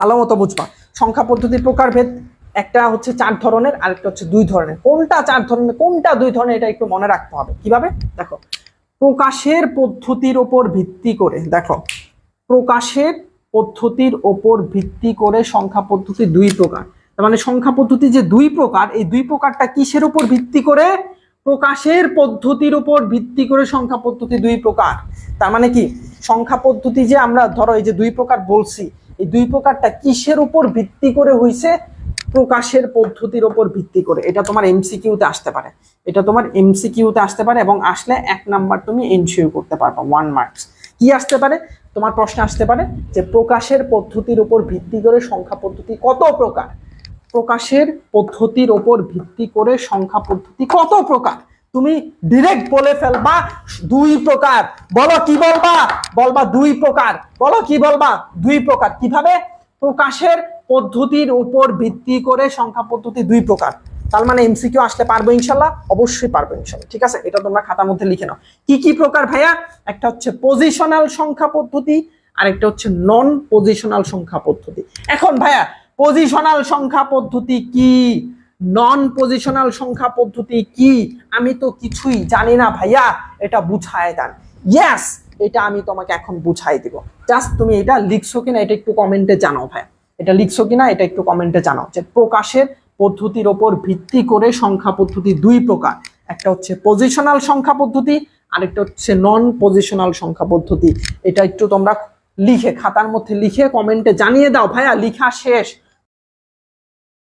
ভালো মতো বুঝবা। সংখ্যা পদ্ধতির প্রকারভেদ একটা হচ্ছে 4 ধরনের, আরেকটা হচ্ছে 2 ধরনের। কোনটা 4 ধরনের কোনটা 2 ধরনের এটা একটু মনে রাখতে হবে। কিভাবে দেখো, প্রকাশের পদ্ধতির উপর ভিত্তি করে, দেখো প্রকাশের পদ্ধতির উপর ভিত্তি করে সংখ্যা পদ্ধতি 2 প্রকার। তার মানে সংখ্যা পদ্ধতি যে 2 প্রকার, এই 2 প্রকারটা কিসের উপর ভিত্তি করে? প্রকাশের পদ্ধতির উপর ভিত্তি করে সংখ্যা পদ্ধতি 2 প্রকার। তার মানে কি, সংখ্যা পদ্ধতি যে আমরা ধরো এই যে 2 প্রকার বলছি, এই 2 প্রকারটা কিসের উপর ভিত্তি করে হইছে? প্রকাশের পদ্ধতির উপর ভিত্তি করে। এটা তোমার এমসিকিউতে আসতে পারে, এটা তোমার এমসিকিউতে আসতে পারে, এবং আসলে 1 নাম্বার তুমি এনশিওর করতে পারবা 1 মার্কস। কি আসতে পারে তোমার প্রশ্নে? আসতে পারে যে প্রকাশের পদ্ধতির উপর ভিত্তি করে সংখ্যা পদ্ধতি কত প্রকার। প্রকাশের পদ্ধতির উপর ভিত্তি করে সংখ্যা পদ্ধতি কত প্রকার? তুমি ডাইরেক্ট বলে ফেলবা 2 প্রকার। বলো কি বলবা? বলবা 2 প্রকার। বলো কি বলবা? 2 প্রকার। কিভাবে? প্রকাশের পদ্ধতির উপর ভিত্তি করে সংখ্যা পদ্ধতি 2 প্রকার। তার মানে এমসিকিউ আসলে পারবো ইনশাল্লাহ, অবশ্যই পারবো ইনশাল্লাহ। ঠিক আছে, এটা তোমরা খাতার মধ্যে লিখে নাও। কি কি প্রকার ভাইয়া? একটা হচ্ছে পজিশনাল সংখ্যা পদ্ধতি, আর একটা হচ্ছে নন পজিশনাল সংখ্যা পদ্ধতি। এখন ভাইয়া পজিশনাল সংখ্যা পদ্ধতি কি, নন পজিশনাল সংখ্যা পদ্ধতি কি? আমি তো কিছুই জানি না ভাইয়া, এটা বুঝায় দেন। ইয়েস, এটা আমি তোমাকে এখন বুঝাই দিব। জাস্ট তুমি এটা লিখছো কিনা এটা একটু কমেন্টে জানাও ভাই, এটা লিখছো কিনা এটা একটু কমেন্টে জানাও। যে প্রকাশের পদ্ধতির ওপর ভিত্তি করে সংখ্যা পদ্ধতি 2 প্রকার। একটা হচ্ছে পজিশনাল সংখ্যা পদ্ধতি, আরেকটা হচ্ছে নন পজিশনাল সংখ্যা পদ্ধতি। এটা একটু তোমরা লিখে খাতার মধ্যে লিখে কমেন্টে জানিয়ে দাও। ভাইয়া লিখা শেষ,